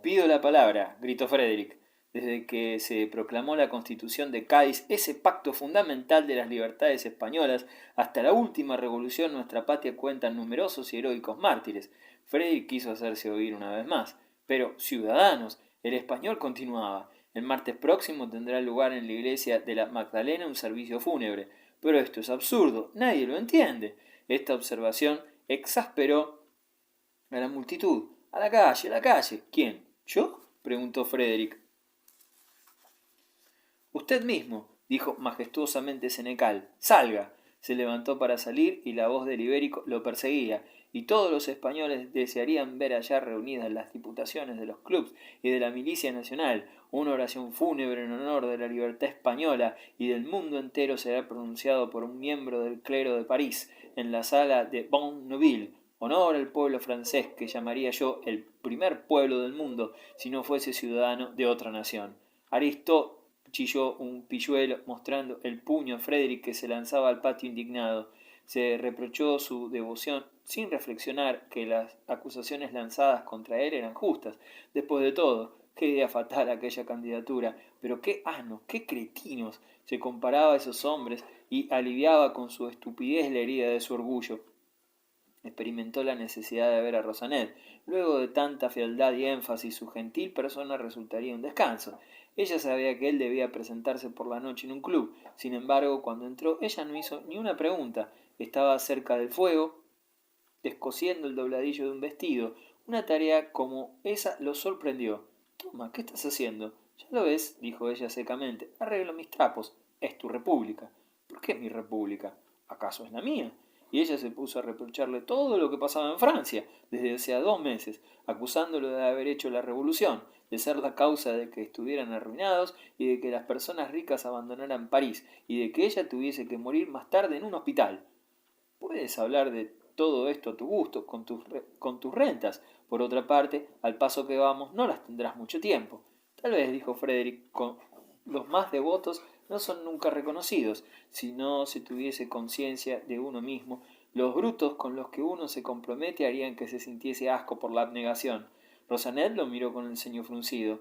Pido la palabra, gritó Frederick. Desde que se proclamó la Constitución de Cádiz, ese pacto fundamental de las libertades españolas, hasta la última revolución nuestra patria cuenta numerosos y heroicos mártires. Frederick quiso hacerse oír una vez más. Pero, ciudadanos, el español continuaba. El martes próximo tendrá lugar en la iglesia de la Magdalena un servicio fúnebre. Pero esto es absurdo, nadie lo entiende. Esta observación exasperó a la multitud. A la calle, a la calle. ¿Quién? ¿Yo? Preguntó Frederick. Usted mismo, dijo majestuosamente Senecal. Salga. Se levantó para salir y la voz del ibérico lo perseguía, y todos los españoles desearían ver allá reunidas las diputaciones de los clubs y de la milicia nacional. Una oración fúnebre en honor de la libertad española y del mundo entero será pronunciado por un miembro del clero de París, en la sala de Bonneville. Honor al pueblo francés, que llamaría yo el primer pueblo del mundo, si no fuese ciudadano de otra nación. Aristó, chilló un pilluelo, mostrando el puño a Frederick, que se lanzaba al patio indignado. Se reprochó su devoción, sin reflexionar que las acusaciones lanzadas contra él eran justas. Después de todo, qué idea fatal aquella candidatura, pero qué asnos, qué cretinos. Se comparaba a esos hombres y aliviaba con su estupidez la herida de su orgullo. Experimentó la necesidad de ver a Rosanet. Luego de tanta fealdad y énfasis, su gentil persona resultaría un descanso. Ella sabía que él debía presentarse por la noche en un club. Sin embargo, cuando entró, ella no hizo ni una pregunta. Estaba cerca del fuego, descosiendo el dobladillo de un vestido. Una tarea como esa lo sorprendió. Toma, ¿qué estás haciendo? Ya lo ves, dijo ella secamente. Arreglo mis trapos. Es tu república. ¿Por qué mi república? ¿Acaso es la mía? Y ella se puso a reprocharle todo lo que pasaba en Francia desde hacía 2 meses, acusándolo de haber hecho la revolución, de ser la causa de que estuvieran arruinados y de que las personas ricas abandonaran París y de que ella tuviese que morir más tarde en un hospital. Puedes hablar de todo esto a tu gusto, con tus rentas. Por otra parte, al paso que vamos, no las tendrás mucho tiempo. Tal vez, dijo Frederick, los más devotos no son nunca reconocidos. Si no se tuviese conciencia de uno mismo, los brutos con los que uno se compromete harían que se sintiese asco por la abnegación. Rosanet lo miró con el ceño fruncido.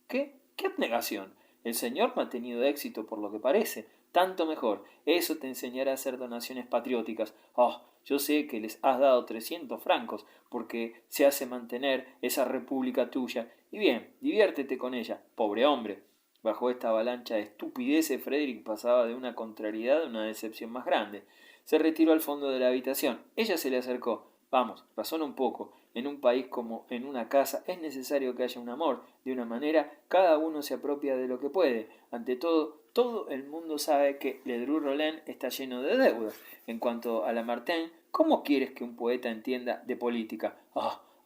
¿Qué? ¿Qué abnegación? El señor no ha tenido éxito por lo que parece. Tanto mejor. Eso te enseñará a hacer donaciones patrióticas. Oh, yo sé que les has dado 300 francos porque se hace mantener esa república tuya. Y bien, diviértete con ella, pobre hombre. Bajo esta avalancha de estupideces, Frederick pasaba de una contrariedad a una decepción más grande. Se retiró al fondo de la habitación. Ella se le acercó. Vamos, razona un poco. En un país como en una casa es necesario que haya un amor. De una manera, cada uno se apropia de lo que puede. Ante todo, todo el mundo sabe que Ledru-Rollin está lleno de deudas. En cuanto a Lamartine, ¿cómo quieres que un poeta entienda de política?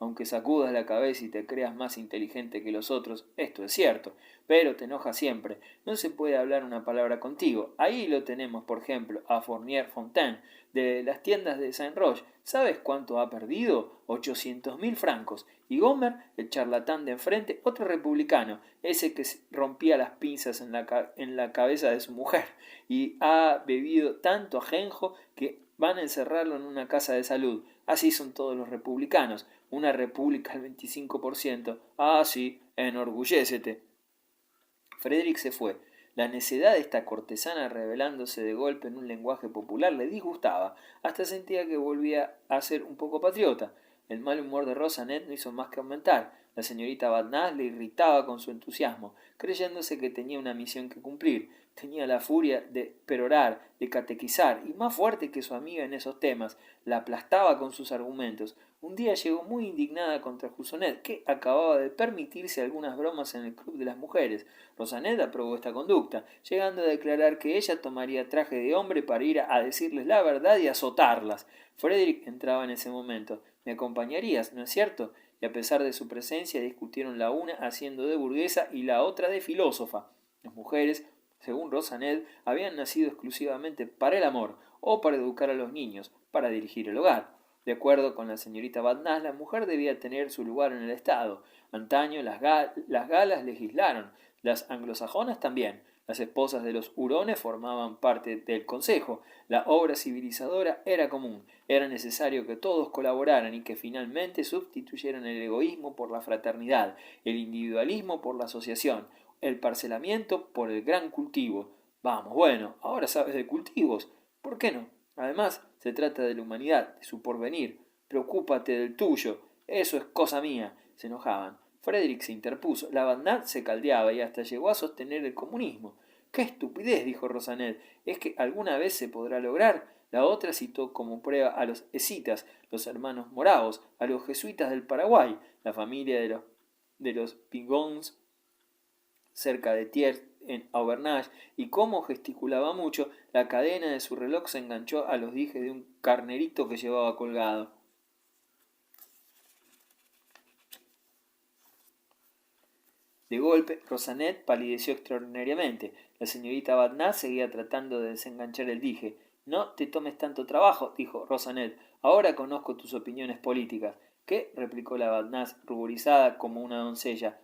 Aunque sacudas la cabeza y te creas más inteligente que los otros, esto es cierto, pero te enoja siempre. No se puede hablar una palabra contigo. Ahí lo tenemos, por ejemplo, a Fournier Fontaine, de las tiendas de Saint-Roch. ¿Sabes cuánto ha perdido? 800.000 francos. Y Gomer, el charlatán de enfrente, otro republicano, ese que rompía las pinzas en la cabeza de su mujer, y ha bebido tanto ajenjo que van a encerrarlo en una casa de salud. Así son todos los republicanos. Una república al 25%. Ah, sí, enorgullécete. Frederick se fue. La necedad de esta cortesana, revelándose de golpe en un lenguaje popular, le disgustaba. Hasta sentía que volvía a ser un poco patriota. El mal humor de Rosanet no hizo más que aumentar. La señorita Badnaz le irritaba con su entusiasmo, creyéndose que tenía una misión que cumplir. Tenía la furia de perorar, de catequizar, y más fuerte que su amiga en esos temas, la aplastaba con sus argumentos. Un día llegó muy indignada contra Jusonet, que acababa de permitirse algunas bromas en el club de las mujeres. Rosanet aprobó esta conducta, llegando a declarar que ella tomaría traje de hombre para ir a decirles la verdad y azotarlas. Frederick entraba en ese momento. «Me acompañarías, ¿no es cierto?», y a pesar de su presencia discutieron la una haciendo de burguesa y la otra de filósofa. Las mujeres, según Rosanet, habían nacido exclusivamente para el amor, o para educar a los niños, para dirigir el hogar. De acuerdo con la señorita Badnaz, la mujer debía tener su lugar en el Estado. Antaño las galas legislaron, las anglosajonas también. Las esposas de los hurones formaban parte del consejo. La obra civilizadora era común. Era necesario que todos colaboraran y que finalmente sustituyeran el egoísmo por la fraternidad, el individualismo por la asociación, el parcelamiento por el gran cultivo. Vamos, bueno, ahora sabes de cultivos. ¿Por qué no? Además, se trata de la humanidad, de su porvenir. Preocúpate del tuyo. Eso es cosa mía. Se enojaban. Frederick se interpuso. La Badnat se caldeaba y hasta llegó a sostener el comunismo. ¡Qué estupidez! Dijo Rosanet. ¿Es que alguna vez se podrá lograr? La otra citó como prueba a los escitas, los hermanos moravos, a los jesuitas del Paraguay, la familia de los Pigons cerca de Thiers en Auvernage, y cómo gesticulaba mucho, la cadena de su reloj se enganchó a los dijes de un carnerito que llevaba colgado. De golpe, Rosanet palideció extraordinariamente. La señorita Badnat seguía tratando de desenganchar el dije. No te tomes tanto trabajo, dijo Rosanet. Ahora conozco tus opiniones políticas. ¿Qué? Replicó la Badnat, ruborizada como una doncella.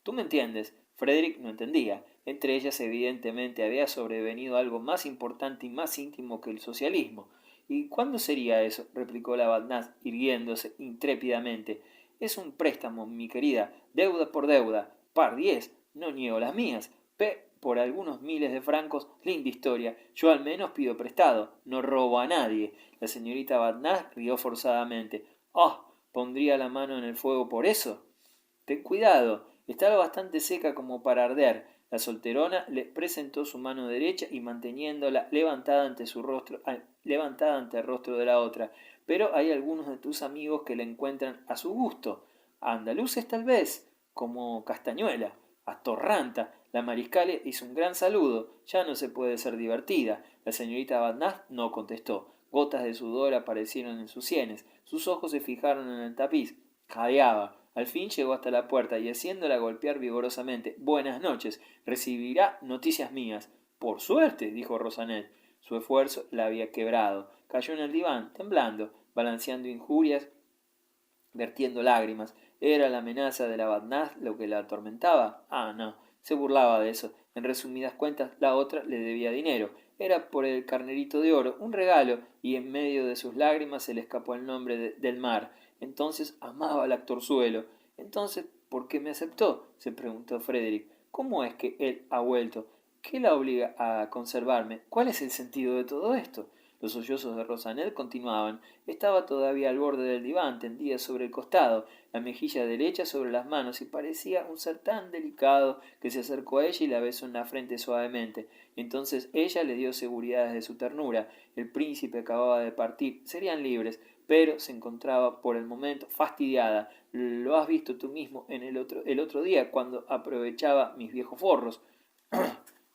Tú me entiendes. Frederick no entendía. Entre ellas evidentemente había sobrevenido algo más importante y más íntimo que el socialismo. ¿Y cuándo sería eso? Replicó la Badnat, irguiéndose intrépidamente. Es un préstamo, mi querida, deuda por deuda, pardiez, no niego las mías, por algunos miles de francos, linda historia, yo al menos pido prestado, no robo a nadie. La señorita Badnat rió forzadamente. ¿Pondría la mano en el fuego por eso? Ten cuidado, estaba bastante seca como para arder. La solterona le presentó su mano derecha y manteniéndola levantada ante el rostro de la otra. Pero hay algunos de tus amigos que la encuentran a su gusto. Andaluces tal vez, como Castañuela. A Torranta, la mariscal hizo un gran saludo. Ya no se puede ser divertida. La señorita Badnat no contestó. Gotas de sudor aparecieron en sus sienes. Sus ojos se fijaron en el tapiz. Jadeaba. Al fin llegó hasta la puerta y haciéndola golpear vigorosamente. Buenas noches. Recibirá noticias mías. Por suerte, dijo Rosanet. Su esfuerzo la había quebrado. Cayó en el diván, temblando, balanceando injurias, vertiendo lágrimas. ¿Era la amenaza de la Badnat lo que la atormentaba? No, se burlaba de eso. En resumidas cuentas, la otra le debía dinero. Era por el carnerito de oro, un regalo, y en medio de sus lágrimas se le escapó el nombre del mar. Entonces amaba al actorzuelo. Entonces, ¿por qué me aceptó? Se preguntó Frederick. ¿Cómo es que él ha vuelto? ¿Qué la obliga a conservarme? ¿Cuál es el sentido de todo esto? Los sollozos de Rosanet continuaban. Estaba todavía al borde del diván, tendida sobre el costado, la mejilla derecha sobre las manos, y parecía un ser tan delicado que se acercó a ella y la besó en la frente suavemente. Entonces ella le dio seguridades de su ternura. El príncipe acababa de partir. Serían libres, pero se encontraba por el momento fastidiada. Lo has visto tú mismo el otro día, cuando aprovechaba mis viejos forros.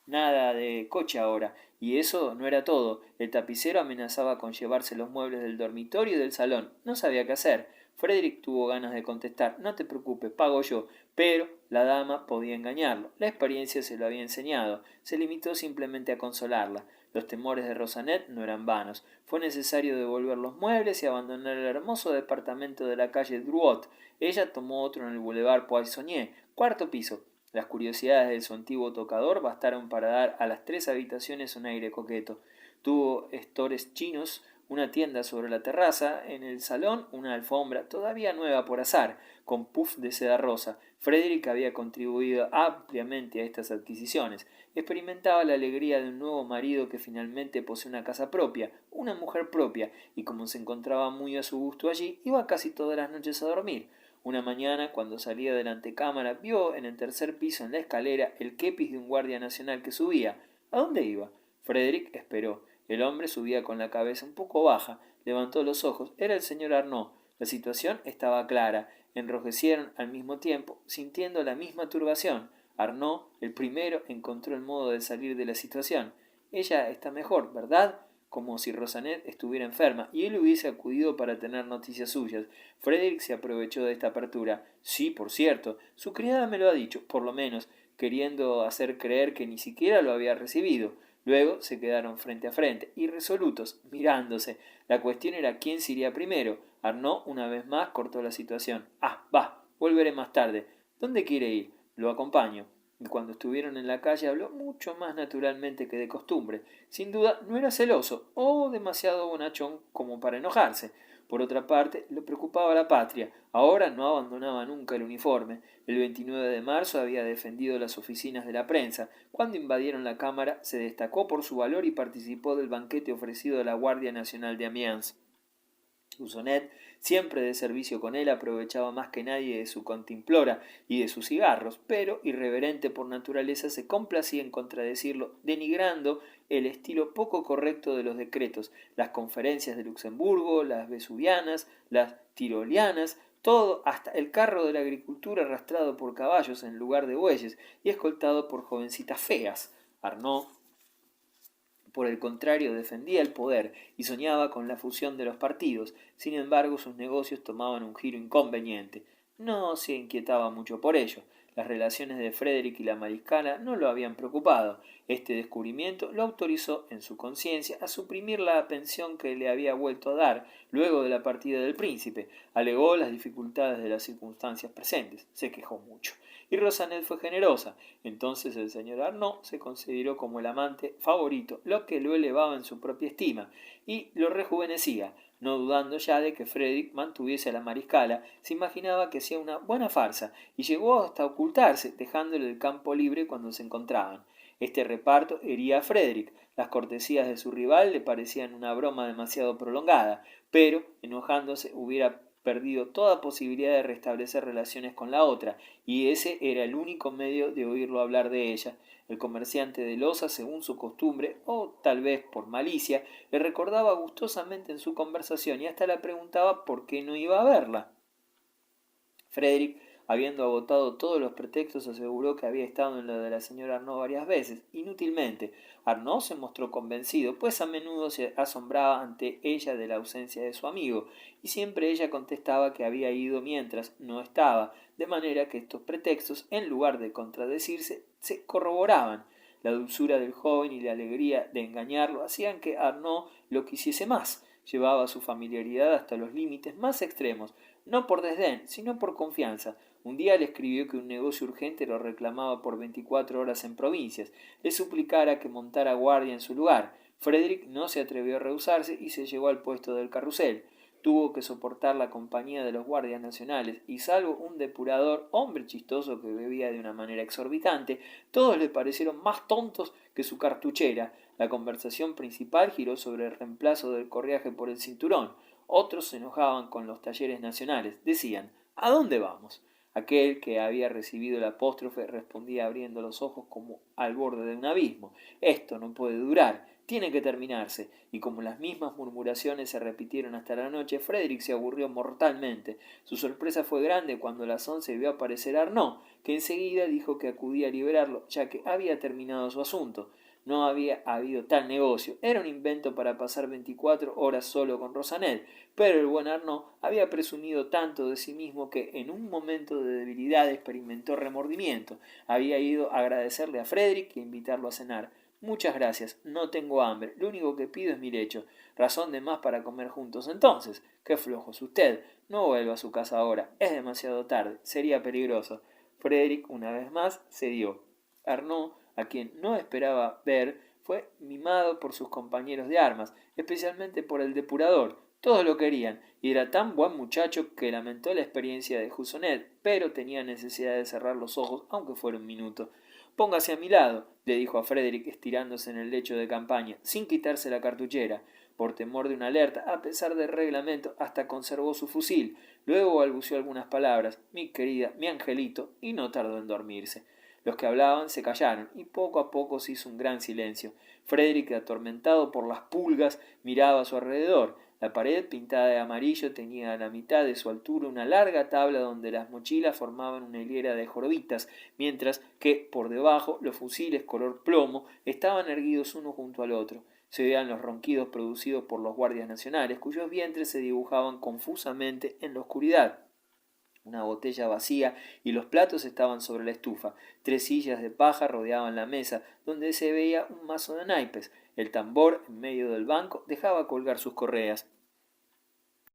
Nada de coche ahora. Y eso no era todo. El tapicero amenazaba con llevarse los muebles del dormitorio y del salón. No sabía qué hacer. Frederick tuvo ganas de contestar. No te preocupes, pago yo. Pero la dama podía engañarlo. La experiencia se lo había enseñado. Se limitó simplemente a consolarla. Los temores de Rosanet no eran vanos. Fue necesario devolver los muebles y abandonar el hermoso departamento de la calle Drouot. Ella tomó otro en el boulevard Poissonnier, cuarto piso. Las curiosidades de su antiguo tocador bastaron para dar a las 3 habitaciones un aire coqueto. Tuvo estores chinos, una tienda sobre la terraza, en el salón una alfombra, todavía nueva por azar, con puff de seda rosa. Frederick había contribuido ampliamente a estas adquisiciones. Experimentaba la alegría de un nuevo marido que finalmente posee una casa propia, una mujer propia, y como se encontraba muy a su gusto allí, iba casi todas las noches a dormir. Una mañana, cuando salía de la antecámara, vio en el tercer piso, en la escalera, el kepis de un guardia nacional que subía. ¿A dónde iba? Frederick esperó. El hombre subía con la cabeza un poco baja, levantó los ojos. Era el señor Arnaud. La situación estaba clara. Enrojecieron al mismo tiempo, sintiendo la misma turbación. Arnaud, el primero, encontró el modo de salir de la situación. Ella está mejor, ¿verdad? Como si Rosanet estuviera enferma, y él hubiese acudido para tener noticias suyas. Frederick se aprovechó de esta apertura. Sí, por cierto, su criada me lo ha dicho, por lo menos, queriendo hacer creer que ni siquiera lo había recibido. Luego se quedaron frente a frente, irresolutos, mirándose. La cuestión era quién se iría primero. Arnaud una vez más cortó la situación. Volveré más tarde. ¿Dónde quiere ir? Lo acompaño. y cuando estuvieron en la calle habló mucho más naturalmente que de costumbre. Sin duda no era celoso o demasiado bonachón como para enojarse. Por otra parte, le preocupaba la patria. Ahora no abandonaba nunca el uniforme. El 29 de marzo había defendido las oficinas de la prensa. Cuando invadieron la Cámara, se destacó por su valor y participó del banquete ofrecido a la Guardia Nacional de Amiens. Busonet, siempre de servicio con él, aprovechaba más que nadie de su cantimplora y de sus cigarros, pero, irreverente por naturaleza, se complacía en contradecirlo, denigrando el estilo poco correcto de los decretos, las conferencias de Luxemburgo, las vesuvianas, las tirolianas, todo, hasta el carro de la agricultura arrastrado por caballos en lugar de bueyes y escoltado por jovencitas feas. Arnaud, por el contrario, defendía el poder y soñaba con la fusión de los partidos. Sin embargo, sus negocios tomaban un giro inconveniente. No se inquietaba mucho por ello. Las relaciones de Frederick y la mariscala no lo habían preocupado. Este descubrimiento lo autorizó en su conciencia a suprimir la pensión que le había vuelto a dar luego de la partida del príncipe. Alegó las dificultades de las circunstancias presentes. Se quejó mucho. Y Rosanet fue generosa. Entonces el señor Arnaud se consideró como el amante favorito, lo que lo elevaba en su propia estima y lo rejuvenecía. No dudando ya de que Frederick mantuviese a la mariscala, se imaginaba que hacía una buena farsa y llegó hasta ocultarse, dejándole el campo libre cuando se encontraban. Este reparto hería a Frederick. Las cortesías de su rival le parecían una broma demasiado prolongada, pero, enojándose, hubiera perdido toda posibilidad de restablecer relaciones con la otra, y ese era el único medio de oírlo hablar de ella. El comerciante de loza, según su costumbre, o tal vez por malicia, le recordaba gustosamente en su conversación y hasta le preguntaba por qué no iba a verla. Frederick, habiendo agotado todos los pretextos, aseguró que había estado en lo de la señora Arnaud varias veces, inútilmente. Arnaud se mostró convencido, pues a menudo se asombraba ante ella de la ausencia de su amigo, y siempre ella contestaba que había ido mientras no estaba, de manera que estos pretextos, en lugar de contradecirse, se corroboraban. La dulzura del joven y la alegría de engañarlo hacían que Arnaud lo quisiese más. Llevaba su familiaridad hasta los límites más extremos, no por desdén, sino por confianza. Un día le escribió que un negocio urgente lo reclamaba por 24 horas en provincias. Le suplicara que montara guardia en su lugar. Frederick no se atrevió a rehusarse y se llevó al puesto del carrusel. Tuvo que soportar la compañía de los guardias nacionales y, salvo un depurador, hombre chistoso que bebía de una manera exorbitante, todos le parecieron más tontos que su cartuchera. La conversación principal giró sobre el reemplazo del correaje por el cinturón. Otros se enojaban con los talleres nacionales. Decían: ¿a dónde vamos? Aquel que había recibido el apóstrofe respondía abriendo los ojos como al borde de un abismo. Esto no puede durar, tiene que terminarse. Y como las mismas murmuraciones se repitieron hasta la noche, Frederick se aburrió mortalmente. Su sorpresa fue grande cuando a las 11 vio aparecer a Arnaud, que enseguida dijo que acudía a liberarlo, ya que había terminado su asunto. No había habido tal negocio, era un invento para pasar 24 horas solo con Rosanet, pero el buen Arnaud había presumido tanto de sí mismo que en un momento de debilidad experimentó remordimiento. Había ido a agradecerle a Frederick e invitarlo a cenar. Muchas gracias, no tengo hambre, lo único que pido es mi lecho. Razón de más para comer juntos entonces. Qué flojo es usted, no vuelva a su casa ahora, es demasiado tarde, sería peligroso. Frederick, una vez más, cedió. Arnaud, a quien no esperaba ver, fue mimado por sus compañeros de armas, especialmente por el depurador. Todos lo querían, y era tan buen muchacho que lamentó la experiencia de Busonet, pero tenía necesidad de cerrar los ojos, aunque fuera un minuto. Póngase a mi lado, le dijo a Frederick estirándose en el lecho de campaña, sin quitarse la cartuchera. Por temor de una alerta, a pesar del reglamento, hasta conservó su fusil. Luego balbuceó algunas palabras, mi querida, mi angelito, y no tardó en dormirse. Los que hablaban se callaron, y poco a poco se hizo un gran silencio. Frederick, atormentado por las pulgas, miraba a su alrededor. La pared, pintada de amarillo, tenía a la mitad de su altura una larga tabla donde las mochilas formaban una hilera de jorobitas, mientras que, por debajo, los fusiles color plomo estaban erguidos uno junto al otro. Se oían los ronquidos producidos por los guardias nacionales, cuyos vientres se dibujaban confusamente en la oscuridad. Una botella vacía y los platos estaban sobre la estufa. 3 sillas de paja rodeaban la mesa, donde se veía un mazo de naipes. El tambor, en medio del banco, dejaba colgar sus correas.